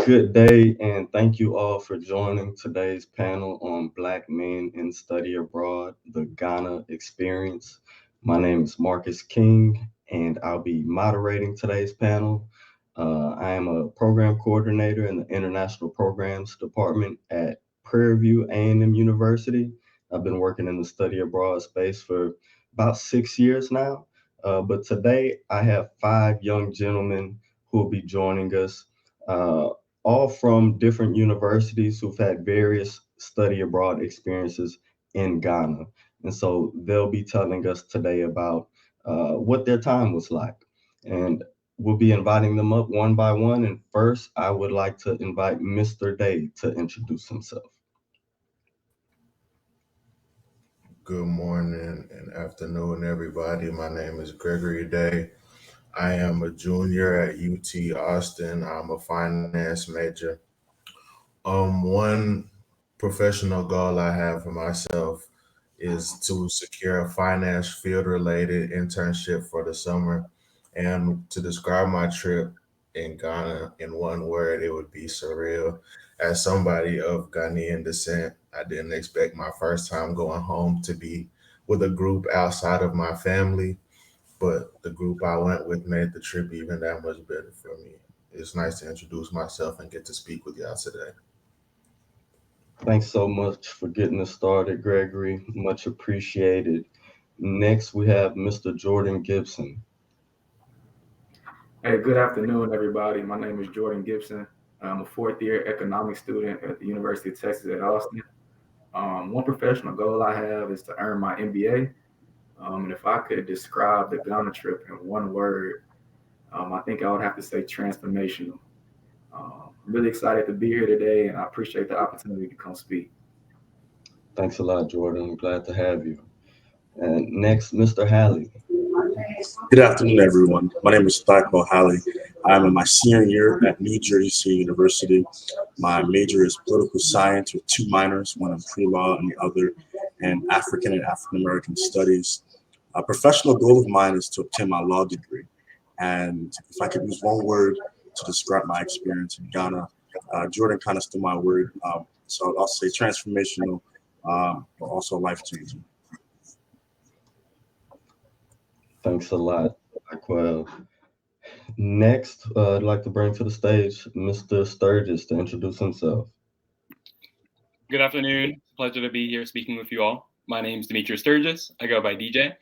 Good day, and thank you all for joining today's panel on Black Men in Study Abroad, the Ghana Experience. My name is Marcus King, and I'll be moderating today's panel. I am a program coordinator in the International Programs Department at Prairie View A&M University. I've been working in the study abroad space for about 6 years now. But today I have five young gentlemen who will be joining us. Uh, all from different universities who've had various study abroad experiences in Ghana. And so they'll be telling us today about what their time was like. And we'll be inviting them up one by one. And first, I would like to invite Mr. Day to introduce himself. Good morning and afternoon, everybody. My name is Gregory Day. I am a junior at UT Austin. I'm a finance major. One professional goal I have for myself is to secure a finance field related internship for the summer. And to describe my trip in Ghana in one word, it would be surreal. As somebody of Ghanaian descent, I didn't expect my first time going home to be with a group outside of my family, but the group I went with made the trip even that much better for me. It's nice to introduce myself and get to speak with y'all today. Thanks so much for getting us started, Gregory. Much appreciated. Next, we have Mr. Jordan Gibson. Hey, good afternoon, everybody. My name is Jordan Gibson. I'm a fourth year economics student at the University of Texas at Austin. One professional goal I have is to earn my MBA. And if I could describe the Ghana trip in one word, I think I would have to say transformational. I'm really excited to be here today, and I appreciate the opportunity to come speak. Thanks a lot, Jordan. Glad to have you. And next, Mr. Halley. Good afternoon, everyone. My name is Thaiko Halley. I'm in my senior year at New Jersey State University. My major is political science with two minors, one in pre-law and the other in African and African American studies. A professional goal of mine is to obtain my law degree. And if I could use one word to describe my experience in Ghana, Jordan kind of stole my word. So I'll say transformational, but also life changing. Thanks a lot, Raquel. Next, I'd like to bring to the stage Mr. Sturgis to introduce himself. Good afternoon. Pleasure to be here speaking with you all. My name is Demetrius Sturgis. I go by DJ.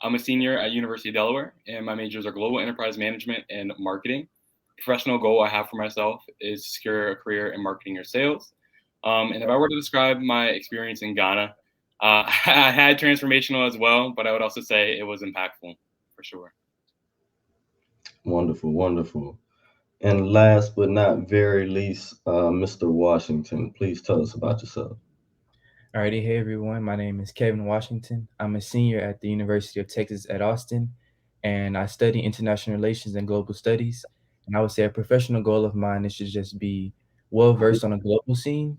I'm a senior at University of Delaware, and my majors are global enterprise management and marketing. The professional goal I have for myself is to secure a career in marketing or sales. And if I were to describe my experience in Ghana, I had transformational as well, but I would also say it was impactful for sure. Wonderful, wonderful. And last but not very least, Mr. Washington, please tell us about yourself. Alrighty, hey everyone. My name is Kevin Washington. I'm a senior at the University of Texas at Austin, and I study international relations and global studies. And I would say a professional goal of mine is to just be well versed on a global scene.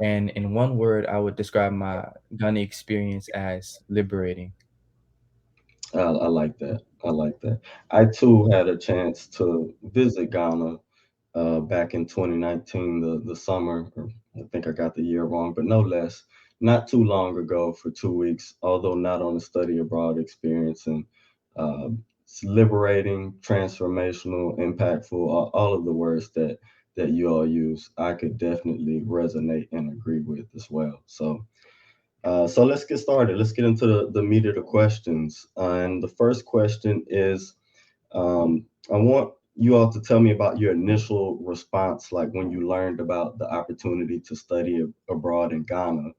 And in one word, I would describe my Ghana experience as liberating. I like that. I like that. I too had a chance to visit Ghana back in 2019, the summer. Or I think I got the year wrong, but no less, not too long ago for 2 weeks. Although not on a study abroad experience, and it's liberating, transformational, impactful, all of the words that you all use. I could definitely resonate and agree with as well. So let's get started. Let's get into the meat of the questions. And the first question is, I want you all to tell me about your initial response, like when you learned about the opportunity to study abroad in Ghana.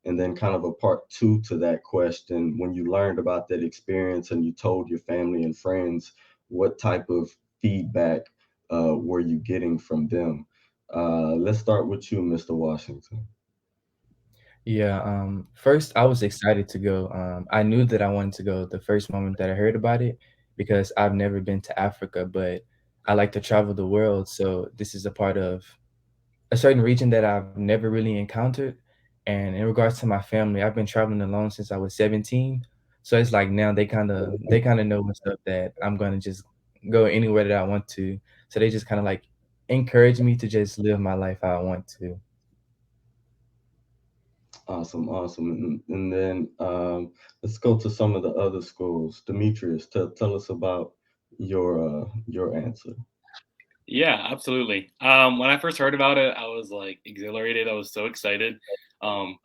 And then kind of a part two to that question, when you learned about that experience and you told your family and friends, what type of feedback were you getting from them? Let's start with you, Mr. Washington. Yeah, first I was excited to go. I knew that I wanted to go the first moment that I heard about it because I've never been to Africa, but I like to travel the world. So this is a part of a certain region that I've never really encountered. And in regards to my family, I've been traveling alone since I was 17. So it's like now they kind of know what's up that I'm gonna just go anywhere that I want to. So they just kind of like encouraged me to just live my life how I want to. Awesome, awesome. And then let's go to some of the other schools. Demetrius, tell us about your answer. Yeah, absolutely. When I first heard about it, I was like exhilarated. I was so excited. Um,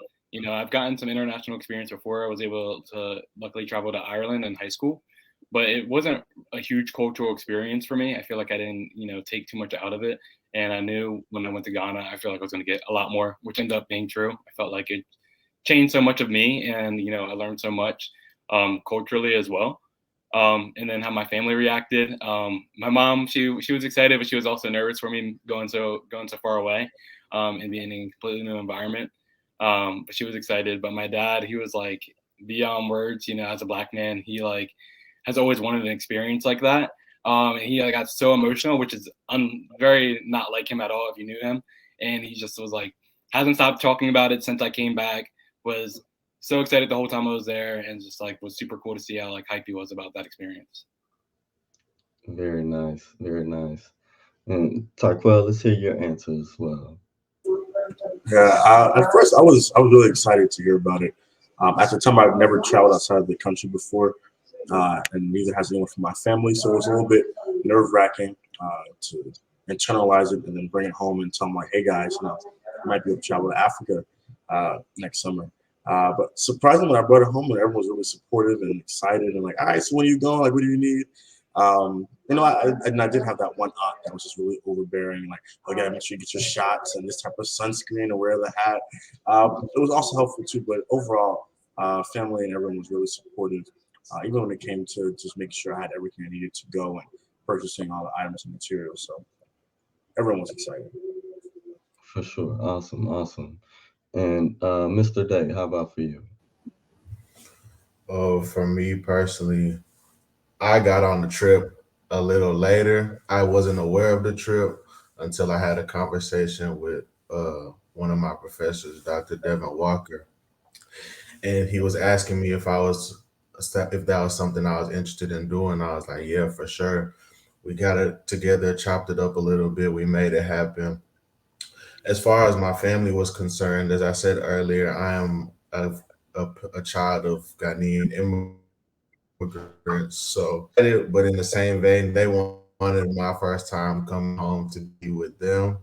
I've gotten some international experience before. I was able to luckily travel to Ireland in high school, but it wasn't a huge cultural experience for me. I feel like I didn't, take too much out of it. And I knew when I went to Ghana, I feel like I was going to get a lot more, which ended up being true. I felt like it changed so much of me, and I learned so much culturally as well. And then how my family reacted. My mom, she was excited, but she was also nervous for me going so far away, and being in a completely new environment. But she was excited. But my dad, he was like beyond words. As a black man, he like has always wanted an experience like that. And he like, got so emotional, which is very not like him at all if you knew him. And he just was like hasn't stopped talking about it since I came back. Was so excited the whole time I was there, and just like was super cool to see how like hype he was about that experience. Very nice, very nice. And Taquel, let's hear your answer as well. Yeah, at first I was really excited to hear about it. At the time, I've never traveled outside of the country before, and neither has anyone from my family. So it was a little bit nerve wracking to internalize it and then bring it home and tell them like, "Hey guys, I might be able to travel to Africa next summer." But surprisingly, when I brought it home, and everyone was really supportive and excited and like, "All right, so when are you going? Like, what do you need?" And I did have that one aunt that was just really overbearing, like, "Oh, gotta make sure you get your shots and this type of sunscreen or wear the hat." It was also helpful too, but overall, family and everyone was really supportive, even when it came to just making sure I had everything I needed to go and purchasing all the items and materials. So everyone was excited. For sure. Awesome, awesome. And Mr. Day, how about for you? Oh, for me personally, I got on the trip a little later. I wasn't aware of the trip until I had a conversation with one of my professors, Dr. Devin Walker, and he was asking me if that was something I was interested in doing. I was like, yeah, for sure. We got it together, chopped it up a little bit. We made it happen. As far as my family was concerned, as I said earlier, I am a child of Ghanaian immigrants. So, but in the same vein, they wanted my first time coming home to be with them.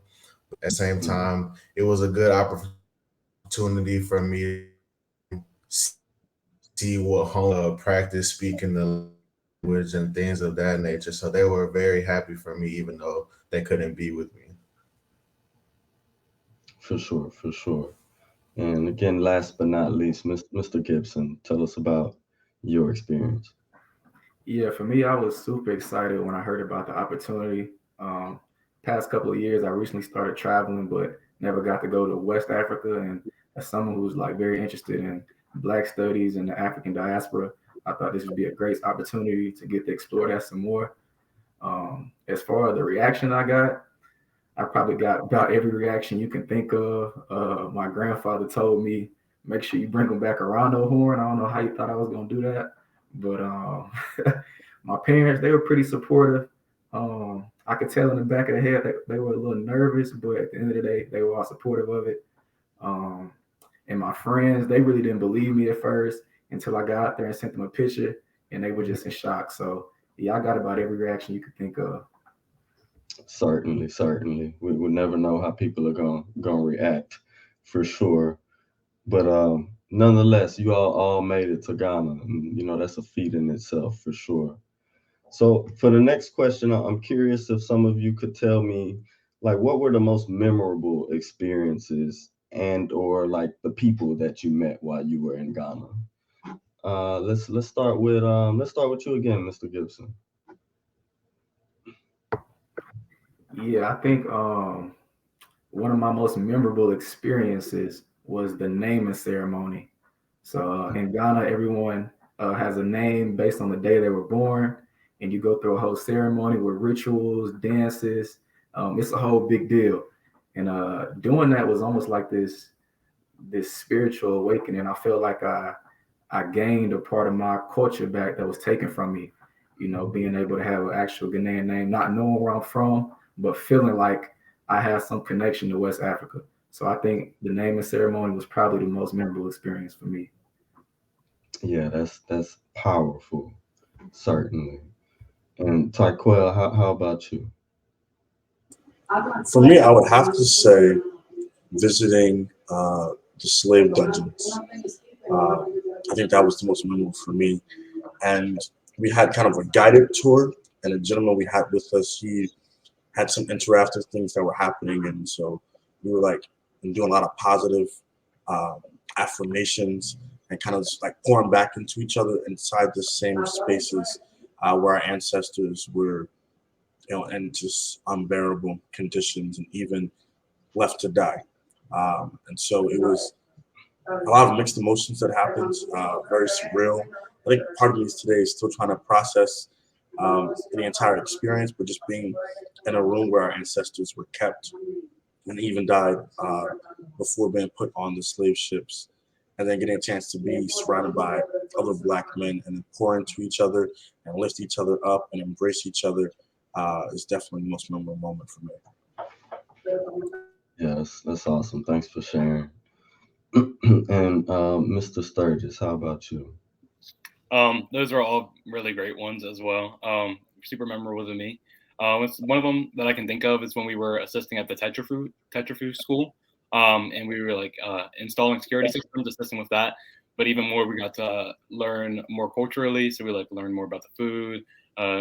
At the same Mhm. time, it was a good opportunity for me see what home practice speaking the language and things of that nature. So they were very happy for me, even though they couldn't be with me. For sure, for sure. And again, last but not least, Mr. Gibson, tell us about your experience. Yeah, for me, I was super excited when I heard about the opportunity. Um, Past couple of years, I recently started traveling, but never got to go to West Africa. And as someone who's like very interested in Black studies and the African diaspora, I thought this would be a great opportunity to get to explore that some more. As far as the reaction I got, I probably got about every reaction you can think of. My grandfather told me, make sure you bring him back around the horn. I don't know how you thought I was going to do that, but my parents, they were pretty supportive. I could tell in the back of the head that they were a little nervous, but at the end of the day, they were all supportive of it. Um, and my friends, they really didn't believe me at first until I got out there and sent them a picture, and they were just in shock. So, yeah, I got about every reaction you could think of. Certainly, certainly. We would never know how people are going to react, for sure. But nonetheless, you all made it to Ghana. And, that's a feat in itself, for sure. So for the next question, I'm curious if some of you could tell me, like, what were the most memorable experiences and or like the people that you met while you were in Ghana. Let's start with you again, Mr. Gibson. Yeah, I think one of my most memorable experiences was the naming ceremony. So in Ghana, everyone has a name based on the day they were born, and you go through a whole ceremony with rituals, dances. It's a whole big deal, and doing that was almost like this spiritual awakening. I felt like I gained a part of my culture back that was taken from me. You know, being able to have an actual Ghanaian name, not knowing where I'm from, but feeling like I had some connection to West Africa. So I think the naming ceremony was probably the most memorable experience for me. Yeah, that's powerful, certainly. And Tyquel, how about you? For me, I would have to say visiting the slave dungeons. Uh, I think that was the most memorable for me. And we had kind of a guided tour, and the gentleman we had with us, he had some interactive things that were happening, and so we were like doing a lot of positive um, affirmations and kind of just like pouring back into each other inside the same spaces where our ancestors were, in just unbearable conditions and even left to die. And so it was a lot of mixed emotions that happened, very surreal. I think part of me today is still trying to process the entire experience, but just being in a room where our ancestors were kept and even died before being put on the slave ships, and then getting a chance to be surrounded by other black men and then pour into each other and lift each other up and embrace each other is definitely the most memorable moment for me. Yeah, that's awesome. Thanks for sharing. And Mr. Sturgis, how about you? Those are all really great ones as well. Super memorable to me. It's one of them that I can think of is when we were assisting at the Tetrafruit school, and we were like installing security systems, assisting with that. But even more, we got to learn more culturally. So we like learned more about the food,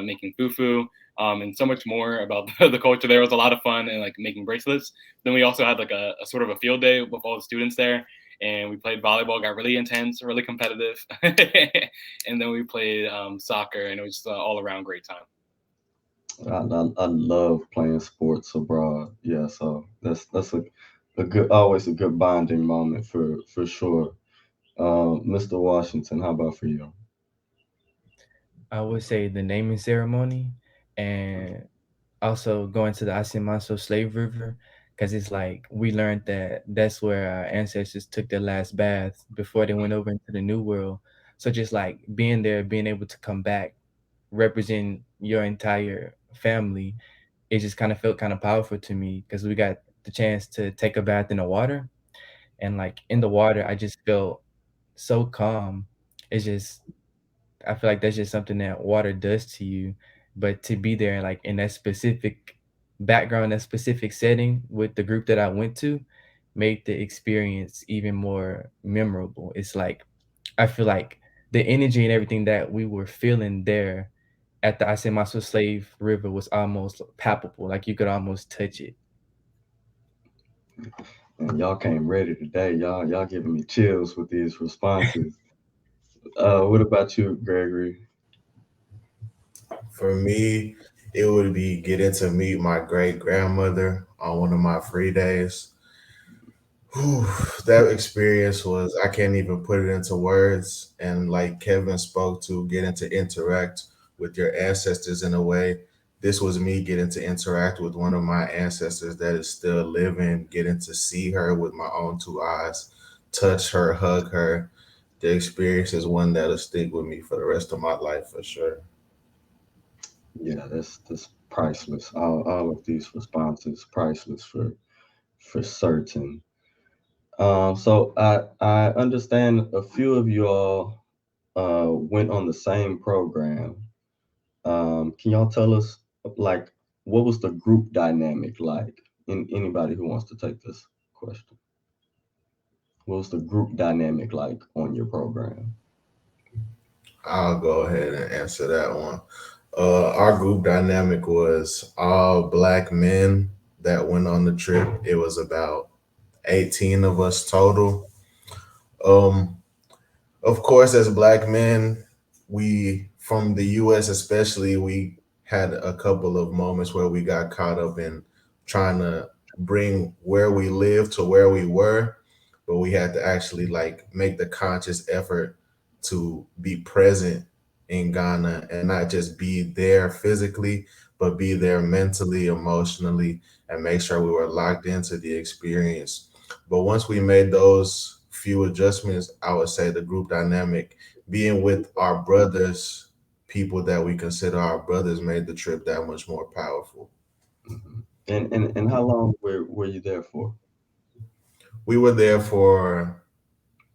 making fufu, and so much more about the culture. There was a lot of fun and like making bracelets. Then we also had like a sort of a field day with all the students there, and we played volleyball. Got really intense, really competitive, and then we played soccer, and it was just all around great time. I love playing sports abroad. Yeah, so that's a good, always a good bonding moment for sure. Mr. Washington, how about for you? I would say the naming ceremony, and also going to the Asimanso slave river, because it's like we learned that that's where our ancestors took their last bath before they went over into the new world. So just like being there, being able to come back, represent your entire family, it just kind of felt kind of powerful to me because we got the chance to take a bath in the water, and like in the water I just felt so calm. It's just, I feel like that's just something that water does to you. But to be there, like in that specific background, that specific setting with the group that I went to, made the experience even more memorable. It's like I feel like the energy and everything that we were feeling there at the Asemaso Slave River was almost palpable. Like you could almost touch it. And y'all came ready today. Y'all giving me chills with these responses. What about you, Gregory? For me, it would be getting to meet my great grandmother on one of my free days. Whew, that experience was, I can't even put it into words. And like Kevin spoke to, getting to interact with your ancestors in a way. This was me getting to interact with one of my ancestors that is still living, getting to see her with my own two eyes, touch her, hug her. The experience is one that'll stick with me for the rest of my life for sure. Yeah, that's priceless. All of these responses priceless for certain. So I understand a few of you all went on the same program. Can y'all tell us like what was the group dynamic like? Anybody who wants to take this question, what was the group dynamic like on your program? I'll go ahead and answer that one. Our group dynamic was all black men that went on the trip. It was about 18 of us total. Um, of course, as black men, we from the US especially, we had a couple of moments where we got caught up in trying to bring where we live to where we were, but we had to actually like make the conscious effort to be present in Ghana and not just be there physically, but be there mentally, emotionally, and make sure we were locked into the experience. But once we made those few adjustments, I would say the group dynamic, being with our brothers, people that we consider our brothers, made the trip that much more powerful. Mhm. And how long were you there for? We were there for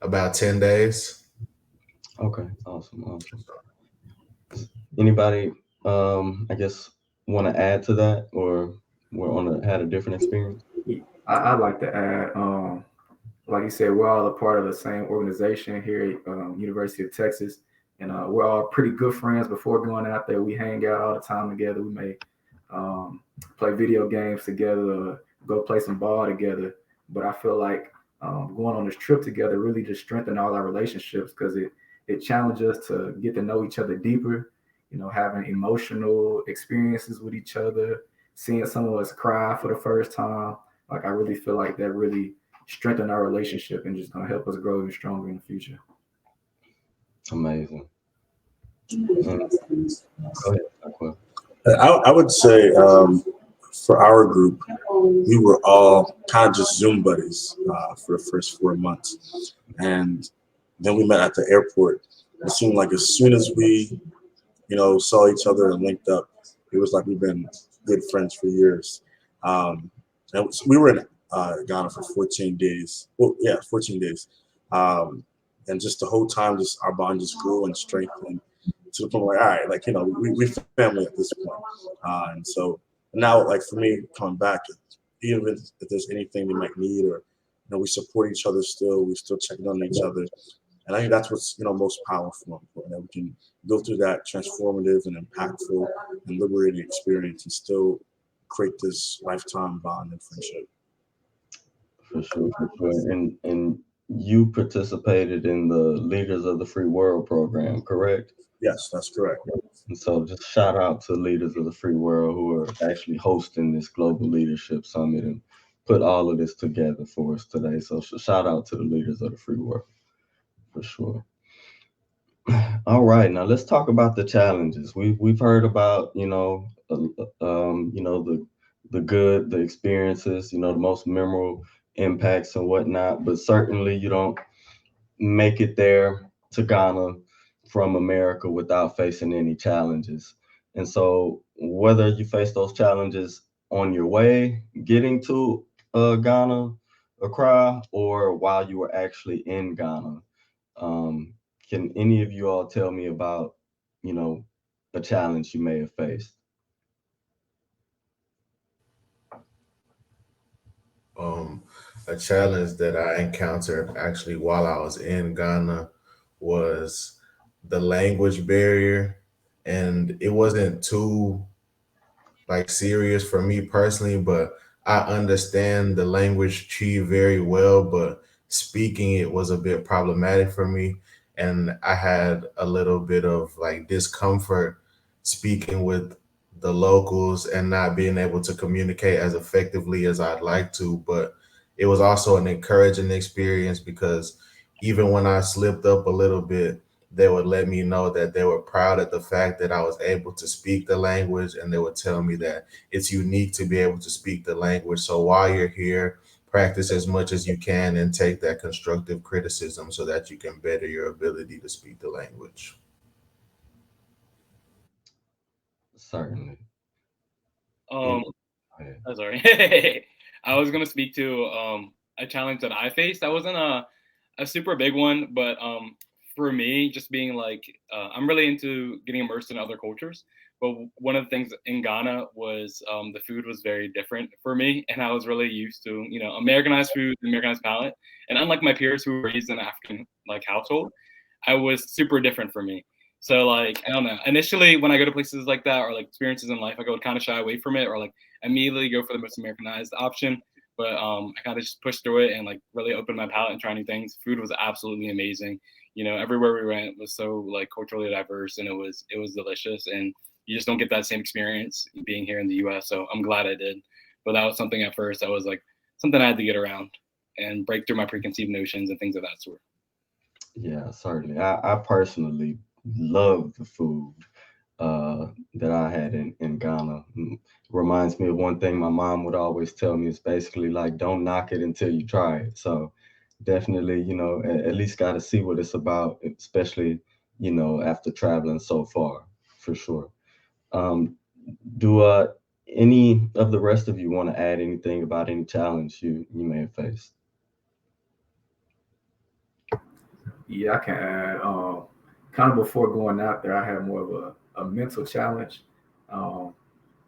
about 10 days. Okay, awesome, awesome. Anybody, I guess, want to add to that, or had a different experience? I'd like to add, like you said, we're all a part of the same organization here at University of Texas, and we're all pretty good friends. Before going out there, we hang out all the time together. We may um, play video games together, go play some ball together. But I feel like going on this trip together really just strengthened all our relationships because it challenged us to get to know each other deeper. You know, having emotional experiences with each other, seeing some of us cry for the first time. Like I really feel like that really strengthened our relationship and just gonna help us grow even stronger in the future. Amazing. And go ahead, Aqua. I would say for our group, we were all kind of just Zoom buddies for the first 4 months. And then we met at the airport. It seemed like as soon as we, saw each other and linked up, it was like we've been good friends for years. Um, we were in Ghana for 14 days. Well, yeah, 14 days. Um, and just the whole time, just our bond just grew and strengthened to the point where, all right, like, we family at this point. And so now, like, for me, coming back, even if there's anything they might need or, we support each other still, we still checking on each other. And I think that's what's, most powerful, that we can go through that transformative and impactful and liberating experience and still create this lifetime bond and friendship. For sure, for sure. And you participated in the Leaders of the Free World program, correct? Yes, that's correct. And so just shout out to Leaders of the Free World who are actually hosting this Global Leadership Summit and put all of this together for us today. So shout out to the Leaders of the Free World for sure. All right, now let's talk about the challenges. We've heard about the good, the experiences, the most memorable impacts and whatnot. But certainly, you don't make it there to Ghana from America without facing any challenges. And so, whether you face those challenges on your way getting to Ghana, Accra, or while you were actually in Ghana, um, can any of you all tell me about, you know, a challenge you may have faced? Um, a challenge that I encountered actually while I was in Ghana was the language barrier, and it wasn't too like serious for me personally, but I understand the language tree very well, but speaking it was a bit problematic for me. And I had a little bit of like discomfort speaking with the locals and not being able to communicate as effectively as I'd like to. But it was also an encouraging experience because even when I slipped up a little bit, they would let me know that they were proud at the fact that I was able to speak the language, and they would tell me that it's unique to be able to speak the language. So while you're here, practice as much as you can and take that constructive criticism so that you can better your ability to speak the language. Certainly. Um, Any- go ahead. oh, sorry. I was gonna speak to a challenge that I faced. That wasn't a super big one, but for me, just being like, I'm really into getting immersed in other cultures. But one of the things in Ghana was the food was very different for me, and I was really used to, Americanized food, Americanized palate. And unlike my peers who were raised in an African like household, I was super different for me. So like I don't know. Initially, when I go to places like that or like experiences in life, I go kind of shy away from it or like immediately go for the most Americanized option. But I kind of just pushed through it and like really opened my palate and try new things. Food was absolutely amazing. Everywhere we went was so like culturally diverse and it was delicious. And you just don't get that same experience being here in the U.S. So I'm glad I did. But that was something at first that was like something I had to get around and break through my preconceived notions and things of that sort. Yeah, certainly. I personally love the food that I had in Ghana. Reminds me of one thing my mom would always tell me. It's basically like, don't knock it until you try it. So definitely, at least got to see what it's about, especially, after traveling so far, for sure. Um, do Any of the rest of you want to add anything about any challenge you may have faced? Yeah, I can add. Kind of before going out there, I had more of a mental challenge. Um,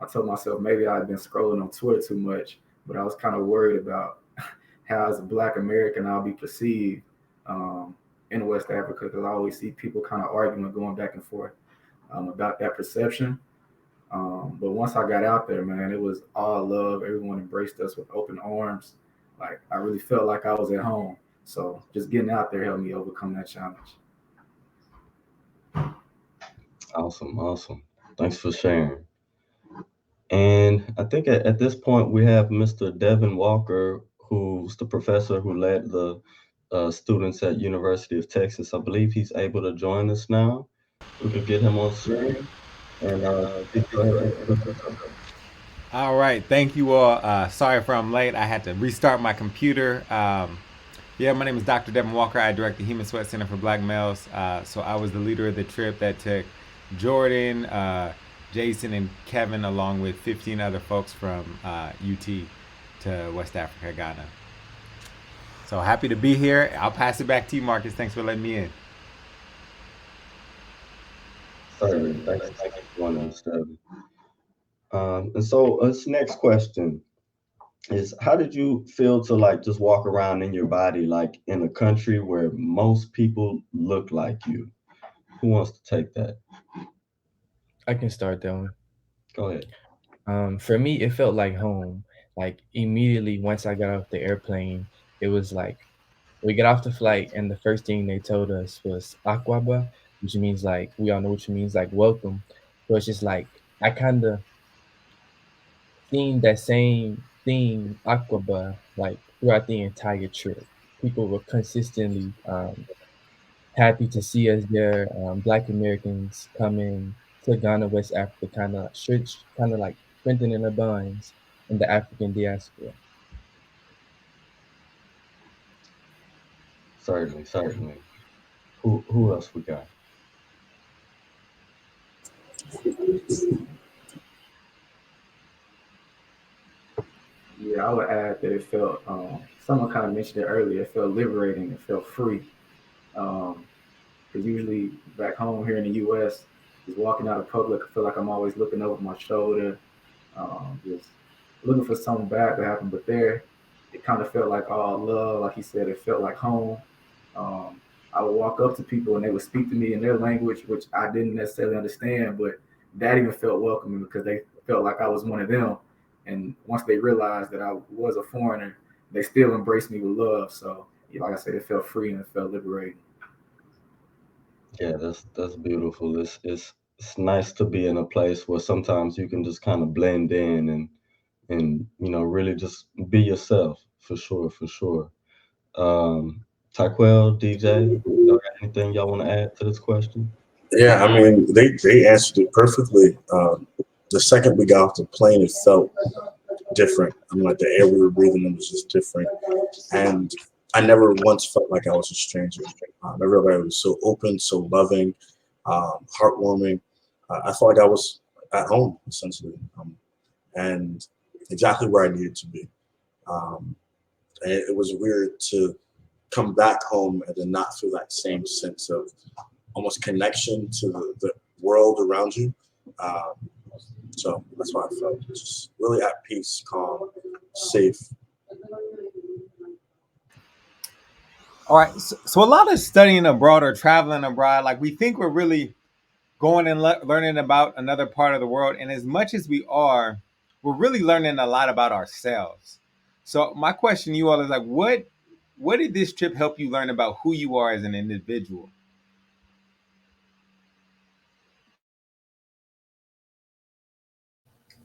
I told myself maybe I'd been scrolling on Twitter too much, but I was kind of worried about how, as a Black American, I'll be perceived um, in West Africa because I always see people kind of arguing, going back and forth about that perception. But once I got out there, man, it was all love. Everyone embraced us with open arms. Like I really felt like I was at home. So just getting out there helped me overcome that challenge. Awesome, awesome. Thanks for sharing. And I think at this point we have Mr. Devin Walker, who's the professor who led the students at University of Texas. I believe he's able to join us now. We could get him on screen. And please go ahead and introduce yourself. All right, thank you all. Sorry for I'm late. I had to restart my computer. Yeah, my name is Dr. Devin Walker. I direct the Human Sweat Center for Black Males. So I was the leader of the trip that took Jordan, Jason, and Kevin, along with 15 other folks from UT to West Africa, Ghana. So happy to be here. I'll pass it back to you, Marcus. Thanks for letting me in. Certainly. Thanks for joining us, Devin. And so this next question is, how did you feel to like just walk around in your body like in a country where most people look like you? Who wants to take that? I can start that one. Go ahead. For me, it felt like home. Like immediately once I got off the airplane, it was like we got off the flight, and the first thing they told us was Aquaba, which means like we all know which means like welcome. So it's just like I kind of seen that same thing Aquaba like throughout the entire trip. People were consistently happy to see us there. Black Americans coming to Ghana, West Africa, kind of like strengthening the bonds in the African diaspora. Certainly, certainly. Who else we got? Yeah, I would add that it felt, someone kind of mentioned it earlier, it felt liberating, it felt free. Because usually back home here in the US, just walking out of public, I feel like I'm always looking over my shoulder, just looking for something bad to happen. But there, it kind of felt like all love. Like he said, it felt like home. Um, I would walk up to people and they would speak to me in their language, which I didn't necessarily understand, but that even felt welcoming because they felt like I was one of them. And once they realized that I was a foreigner, they still embraced me with love. So, yeah, like I said, it felt free and it felt liberating. Yeah, that's beautiful. It's nice to be in a place where sometimes you can just kind of blend in and really just be yourself for sure, for sure. Um, Taquel, DJ, y'all got anything y'all want to add to this question? Yeah, I mean, they answered it perfectly. The second we got off the plane, it felt different. I mean, like the air we were breathing in was just different. And I never once felt like I was a stranger. Everybody was so open, so loving, heartwarming. I felt like I was at home, essentially, and exactly where I needed to be. Um, and it was weird to come back home and then not feel that same sense of almost connection to the world around you. Um, so that's why I felt just really at peace, calm, safe. All right, so a lot of studying abroad or traveling abroad, like we think we're really going and learning about another part of the world, and as much as we are, we're really learning a lot about ourselves. So my question to you all is like, what did this trip help you learn about who you are as an individual?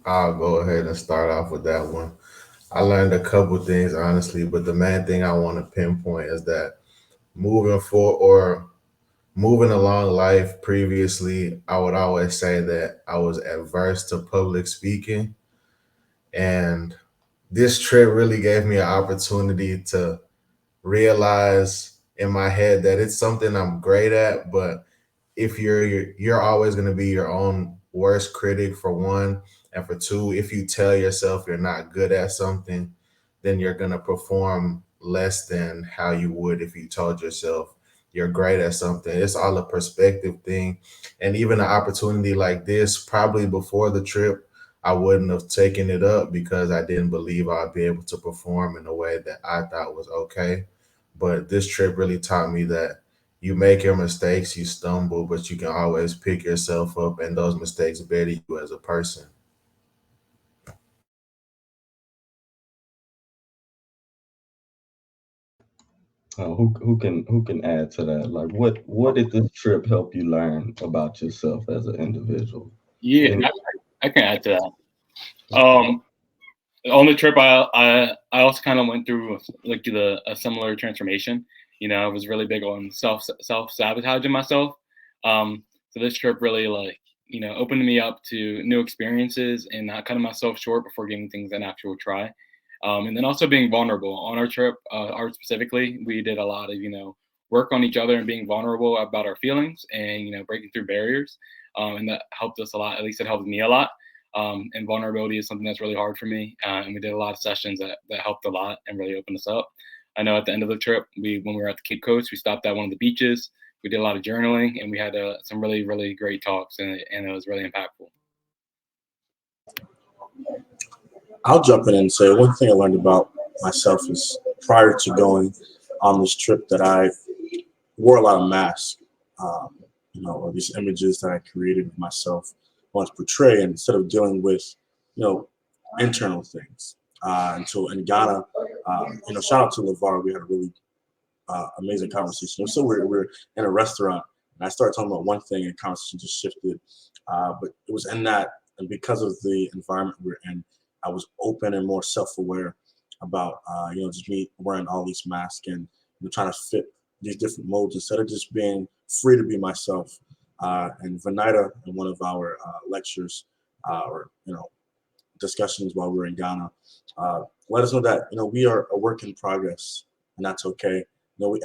I'll go ahead and start off with that one. I learned a couple things, honestly, but the main thing I want to pinpoint is that moving forward or moving along life previously, I would always say that I was adverse to public speaking. And this trip really gave me an opportunity to realize in my head that it's something I'm great at, but if you're always going to be your own worst critic for one, And for two, if you tell yourself you're not good at something, then you're going to perform less than how you would if you told yourself you're great at something. It's all a perspective thing. And even an opportunity like this, probably before the trip, I wouldn't have taken it up because I didn't believe I'd be able to perform in a way that I thought was okay. But this trip really taught me that you make your mistakes, you stumble, but you can always pick yourself up, and those mistakes better you as a person. Who can add to that? Like, what did this trip help you learn about yourself as an individual? Yeah, Any, I can add to that. On the trip, I also kind of went through like a similar transformation. I was really big on self sabotaging myself. So this trip really like opened me up to new experiences and not cutting myself short before giving things an actual try. And then also being vulnerable on our trip, art specifically, we did a lot of work on each other and being vulnerable about our feelings and breaking through barriers. And that helped us a lot. At least it helped me a lot. And vulnerability is something that's really hard for me. And we did a lot of sessions that helped a lot and really opened us up. I know at the end of the trip, when we were at the Cape Coast, we stopped at one of the beaches. We did a lot of journaling, and we had some really, really great talks, and it was really impactful. I'll jump in and say one thing I learned about myself is prior to going on this trip that I wore a lot of masks, um, or these images that I created of myself once portray, and instead of dealing with, you know, internal things. And so in Ghana, shout out to LeVar, we had a really amazing conversation. So we're in a restaurant, and I started talking about one thing, and conversation just shifted. But it was in that, and because of the environment we're in, I was open and more self-aware about, just me wearing all these masks and trying to fit these different modes instead of just being free to be myself. And Vanita, in one of our lectures, or discussions while we were in Ghana, let us know that we are a work in progress, and that's okay.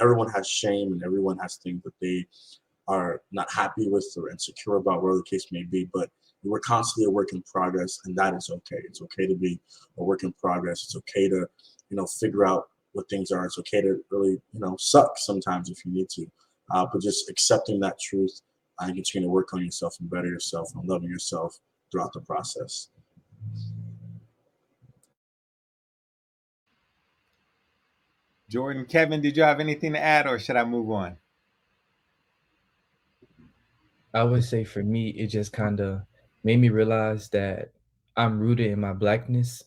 Everyone has shame and everyone has things that they are not happy with or insecure about, whatever the case may be. But we're constantly a work in progress, and that is okay. It's okay to be a work in progress. It's okay to figure out what things are. It's okay to really suck sometimes if you need to, but just accepting that truth and continue to work on yourself and better yourself and loving yourself throughout the process. Jordan, Kevin, did you have anything to add, or should I move on? I would say for me, it just kind of made me realize that I'm rooted in my blackness.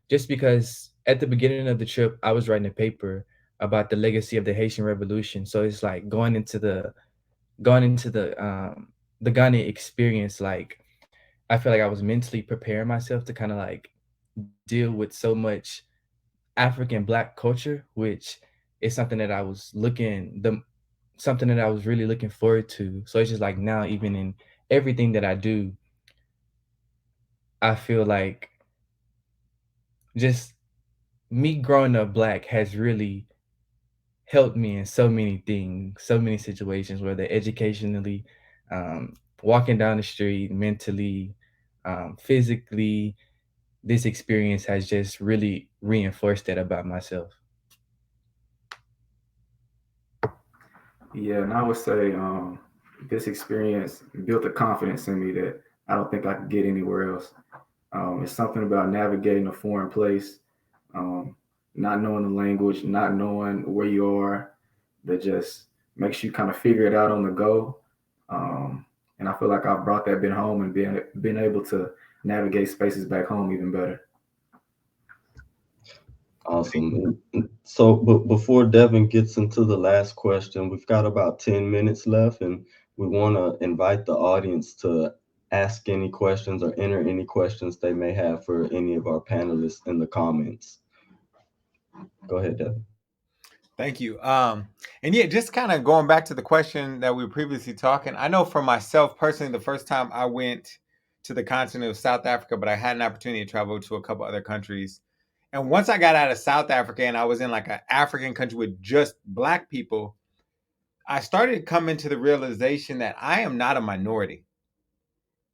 Just because at the beginning of the trip, I was writing a paper about the legacy of the Haitian Revolution. So it's like going into the Ghana experience. Like I feel like I was mentally preparing myself to kind of like deal with so much African black culture, which is something that I was really looking forward to. So it's just like now, even in everything that I do, I feel like just me growing up black has really helped me in so many things, so many situations, whether educationally, um, walking down the street, mentally, physically. This experience has just really reinforced that about myself. Yeah, and I would say this experience built a confidence in me that I don't think I could get anywhere else. It's something about navigating a foreign place, um, not knowing the language, not knowing where you are, that just makes you kind of figure it out on the go. Um, and I feel like I've brought that bit home and been able to navigate spaces back home even better. Awesome. So, but before Devin gets into the last question, we've got about 10 minutes left, and we want to invite the audience to ask any questions or enter any questions they may have for any of our panelists in the comments. Go ahead, Devin. Thank you. And yeah, just kind of going back to the question that we were previously talking. I know for myself personally, the first time I went to the continent of South Africa, but I had an opportunity to travel to a couple other countries. And once I got out of South Africa and I was in like an African country with just black people, I started coming to the realization that I am not a minority.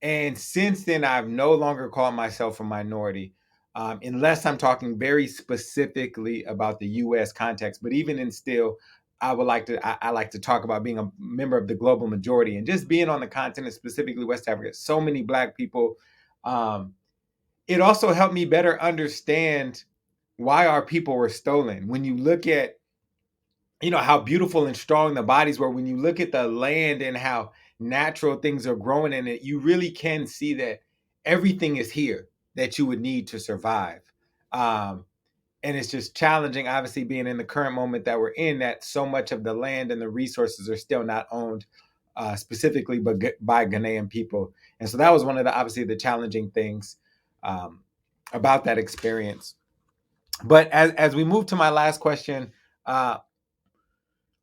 And since then, I've no longer called myself a minority, unless I'm talking very specifically about the U.S. context. But even in still, I like to talk about being a member of the global majority and just being on the continent, specifically West Africa. So many Black people. Um, it also helped me better understand why our people were stolen. When you look at, how beautiful and strong the bodies were, when you look at the land and how natural things are growing in it, you really can see that everything is here that you would need to survive. Um, and it's just challenging, obviously, being in the current moment that we're in, that so much of the land and the resources are still not owned specifically by Ghanaian people. And so that was one of the, obviously, the challenging things um, about that experience. But as we move to my last question, uh,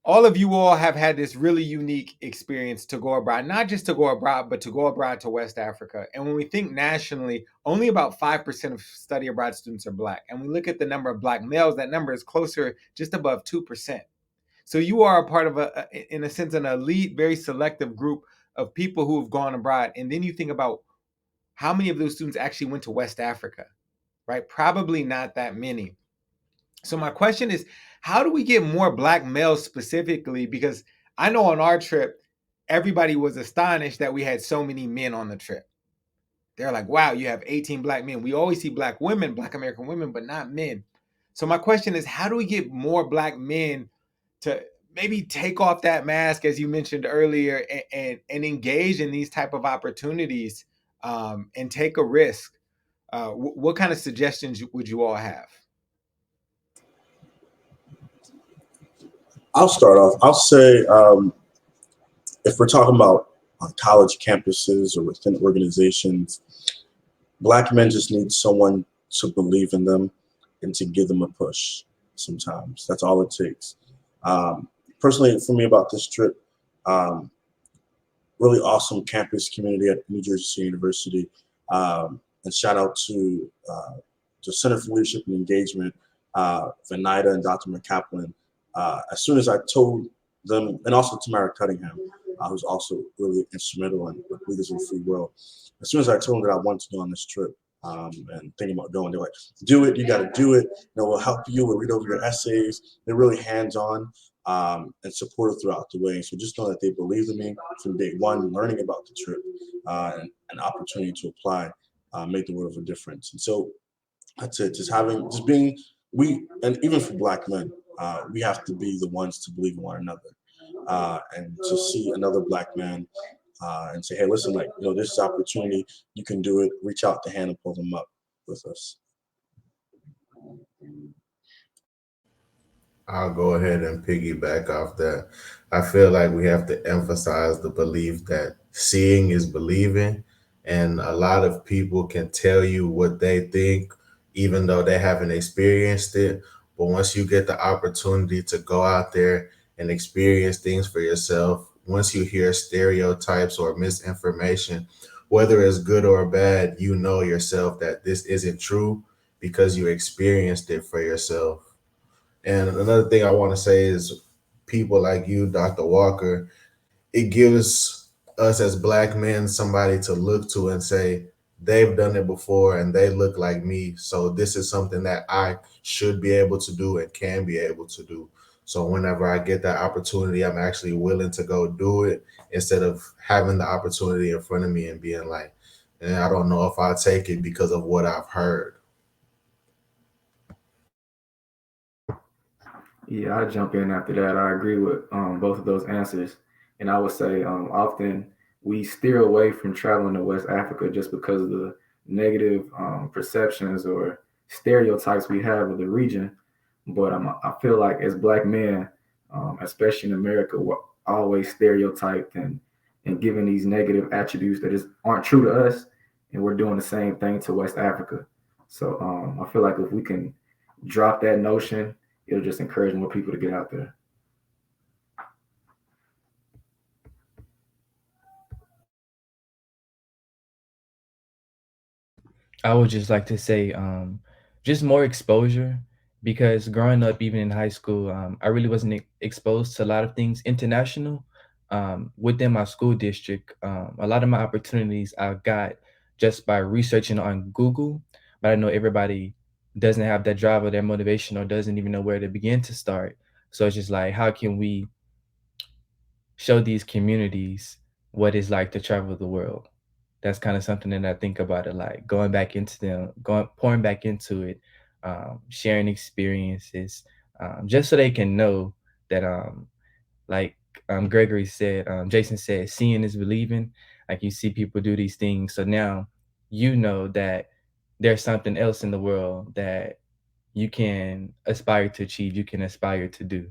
all of you all have had this really unique experience to go abroad, not just to go abroad, but to go abroad to West Africa. And when we think nationally, only about 5% of study abroad students are Black. And we look at the number of Black males, that number is closer, just above 2%. So you are a part of in a sense, an elite, very selective group of people who have gone abroad. And then you think about how many of those students actually went to West Africa, right? Probably not that many. So my question is, how do we get more Black males specifically? Because I know on our trip, everybody was astonished that we had so many men on the trip. They're like, wow, you have 18 Black men. We always see Black women, Black American women, but not men. So my question is, how do we get more Black men to maybe take off that mask, as you mentioned earlier, and engage in these type of opportunities and take a risk? What kind of suggestions would you all have? I'll start off. I'll say if we're talking about on college campuses or within organizations, Black men just need someone to believe in them and to give them a push. Sometimes that's all it takes. Personally, for me about this trip, um, really awesome campus community at New Jersey State University, and shout out to the Center for Leadership and Engagement, Venida and Dr. McCaplin. As soon as I told them, and also Tamara Cunningham, who's also really instrumental in Leaders of the Free World. As soon as I told them that I wanted to go on this trip and thinking about going, they're like, "Do it! You got to do it! We'll help you. We'll read over your essays." They're really hands-on and supportive throughout the way. So just know that they believe in me from day one, learning about the trip and an opportunity to apply, make the world of a difference. And so that's it. Just being, and even for Black men, we have to be the ones to believe in one another. And to see another Black man and say, hey, listen, this is opportunity. You can do it. Reach out the hand and pull them up with us. I'll go ahead and piggyback off that. I feel like we have to emphasize the belief that seeing is believing. And a lot of people can tell you what they think, even though they haven't experienced it. But once you get the opportunity to go out there and experience things for yourself, once you hear stereotypes or misinformation, whether it's good or bad, you know yourself that this isn't true because you experienced it for yourself. And another thing I want to say is people like you, Dr. Walker, it gives us as Black men somebody to look to and say, they've done it before and they look like me. So this is something that I should be able to do and can be able to do. So whenever I get that opportunity, I'm actually willing to go do it instead of having the opportunity in front of me and being like, I don't know if I'll take it because of what I've heard. Yeah, I jump in after that. I agree with both of those answers, and I would say often we steer away from traveling to West Africa just because of the negative perceptions or stereotypes we have of the region. But I feel like as Black men, especially in America, we're always stereotyped and given these negative attributes that aren't true to us, and we're doing the same thing to West Africa. So I feel like if we can drop that notion, it'll just encourage more people to get out there. I would just like to say, just more exposure, because growing up, even in high school, I really wasn't exposed to a lot of things international. within my school district, a lot of my opportunities I got just by researching on Google, but I know everybody doesn't have that drive or that motivation or doesn't even know where to begin to start. So it's just like, how can we show these communities what it's like to travel the world? That's kind of something that I think about it, like going back into them, going pouring back into it, sharing experiences, just so they can know that, like Gregory said, Jason said, seeing is believing. Like you see people do these things, so now you know that there's something else in the world that you can aspire to achieve, you can aspire to do.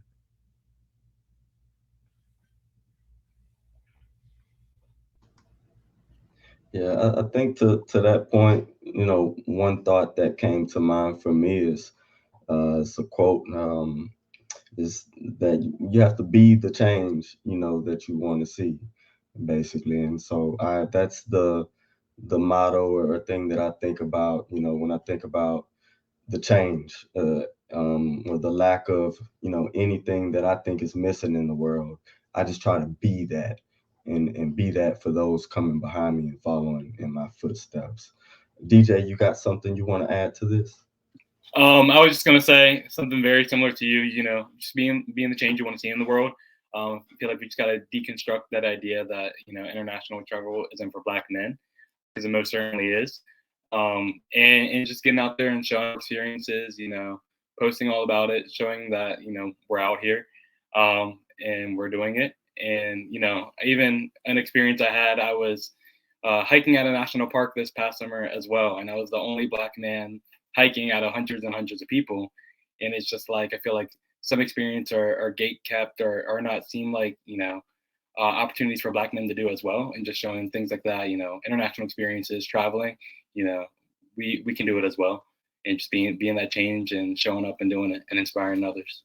Yeah, I think to that point, one thought that came to mind for me is it's a quote, is that you have to be the change, that you want to see, basically. And so that's the motto or thing that I think about, when I think about the change, or the lack of, anything that I think is missing in the world. I just try to be that, and be that for those coming behind me and following in my footsteps. DJ, you got something you want to add to this? I was just gonna say something very similar to you. You know, just being the change you want to see in the world. I feel like we just gotta deconstruct that idea that international travel isn't for Black men, because it most certainly is. And just getting out there and showing experiences. Posting all about it, showing that we're out here, and we're doing it. And even an experience I had, I was hiking at a national park this past summer as well, and I was the only Black man hiking out of hundreds and hundreds of people. And it's just like I feel like some experience are gate kept or not seem like opportunities for Black men to do as well, and just showing things like that. International experiences, traveling. You know, we can do it as well, and just being that change and showing up and doing it and inspiring others.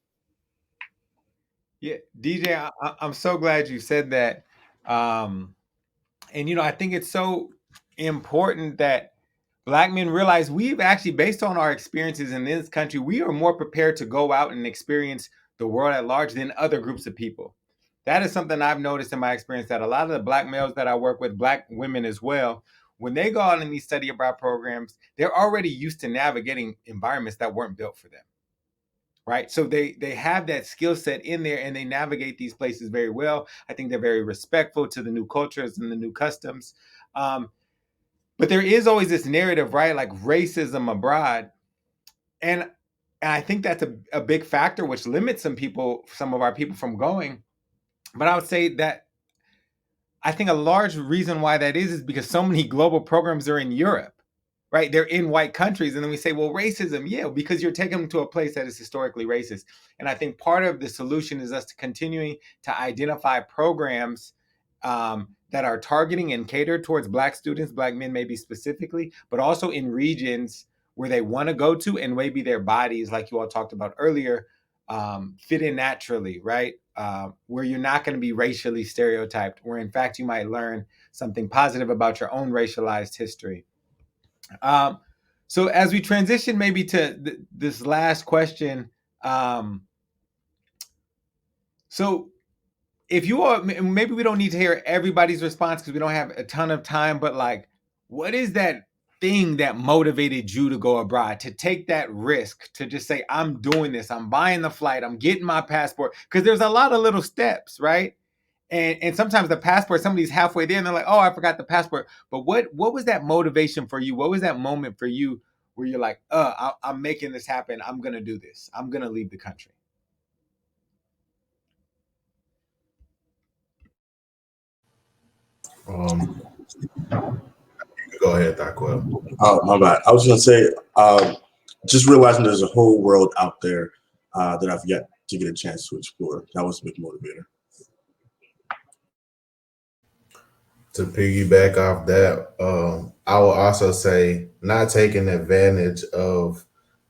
Yeah, DJ, I'm so glad you said that. Um, and I think it's so important that Black men realize we've actually, based on our experiences in this country, we are more prepared to go out and experience the world at large than other groups of people. That is something I've noticed in my experience, that a lot of the Black males that I work with, Black women as well, when they go out in these study abroad programs, they're already used to navigating environments that weren't built for them. Right. So they have that skill set in there and they navigate these places very well. I think they're very respectful to the new cultures and the new customs. But there is always this narrative, right? Like racism abroad. And I think that's a big factor which limits some of our people from going. But I would say that I think a large reason why that is because so many global programs are in Europe, right? They're in white countries. And then we say, well, racism, yeah, because you're taking them to a place that is historically racist. And I think part of the solution is us continuing to identify programs that are targeting and catered towards Black students, Black men maybe specifically, but also in regions where they want to go to, and maybe their bodies, like you all talked about earlier, fit in naturally, right? Where you're not going to be racially stereotyped, where in fact you might learn something positive about your own racialized history. So as we transition maybe to this last question, so if you all, maybe we don't need to hear everybody's response because we don't have a ton of time, but like, what is that thing that motivated you to go abroad, to take that risk, to just say, I'm doing this, I'm buying the flight, I'm getting my passport? Because there's a lot of little steps, right? And sometimes the passport, somebody's halfway there and they're like, oh, I forgot the passport. But what was that motivation for you? What was that moment for you where you're like, I'm making this happen, I'm gonna do this, I'm gonna leave the country? Um, Go ahead, Daquel. Oh, my bad. I was gonna say, just realizing there's a whole world out there that I've yet to get a chance to explore. That was a big motivator. To piggyback off that, I will also say not taking advantage of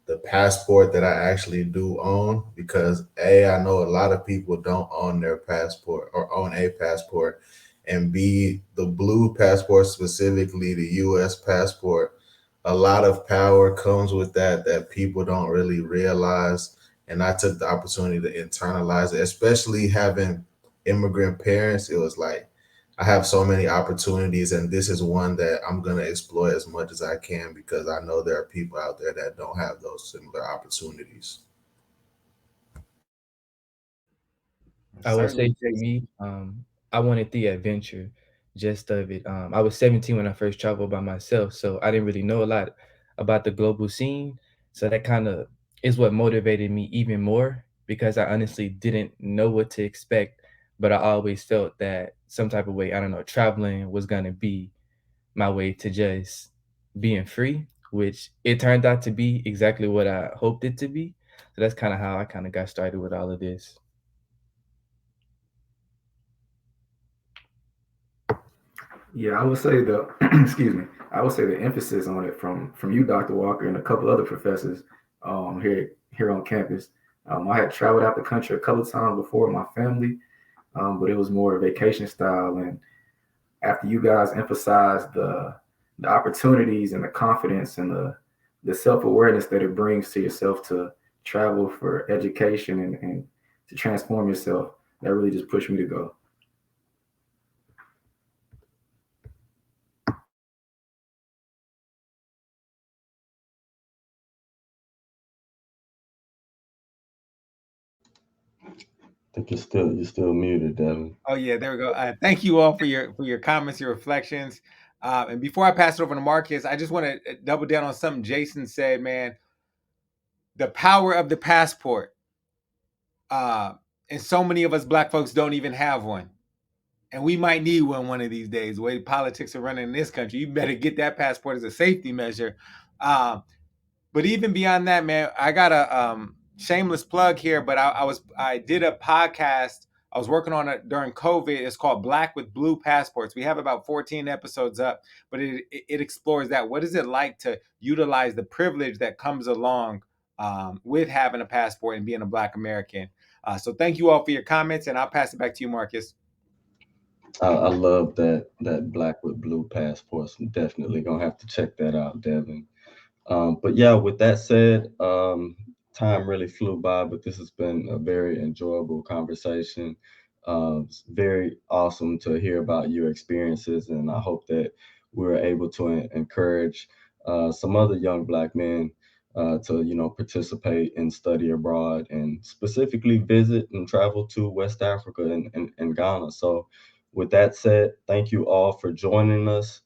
the passport that I actually do own, because I know a lot of people don't own their passport or own a passport, and B, the blue passport, specifically the US passport, a lot of power comes with that people don't really realize. And I took the opportunity to internalize it, especially having immigrant parents, it was like I have so many opportunities, and this is one that I'm gonna exploit as much as I can because I know there are people out there that don't have those similar opportunities. I would say Certainly. for me, I wanted the adventure, just of it. I was 17 when I first traveled by myself, so I didn't really know a lot about the global scene. So that kind of is what motivated me even more because I honestly didn't know what to expect, but I always felt that some type of way, I don't know, traveling was gonna be my way to just being free, which it turned out to be exactly what I hoped it to be. So that's kind of how I kind of got started with all of this. Yeah, I would say the excuse me. I would say the emphasis on it from you, Dr. Walker, and a couple other professors here on campus. I had traveled out the country a couple of times before with my family, but it was more vacation style. And after you guys emphasized the opportunities and the confidence and the self awareness that it brings to yourself to travel for education and to transform yourself, that really just pushed me to go. I think you're still muted, Devin. Oh yeah, there we go. Thank you all for your comments, your reflections. And before I pass it over to Marcus, I just want to double down on something Jason said, man. The power of the passport. Uh, and so many of us black folks don't even have one. And we might need one of these days. The way politics are running in this country, you better get that passport as a safety measure. Um, but even beyond that, man, I got a shameless plug here. But I did a podcast. I was working on it during COVID. It's called Black with Blue Passports. We have about 14 episodes up, but it explores that. What is it like to utilize the privilege that comes along with having a passport and being a Black American? So thank you all for your comments, and I'll pass it back to you, Marcus. I love that black with blue passports. I'm definitely gonna have to check that out, Devin. But yeah, with that said, time really flew by, but this has been a very enjoyable conversation. It's very awesome to hear about your experiences, and I hope that we're able to encourage some other young black men to, participate in study abroad and specifically visit and travel to West Africa and Ghana. So, with that said, thank you all for joining us.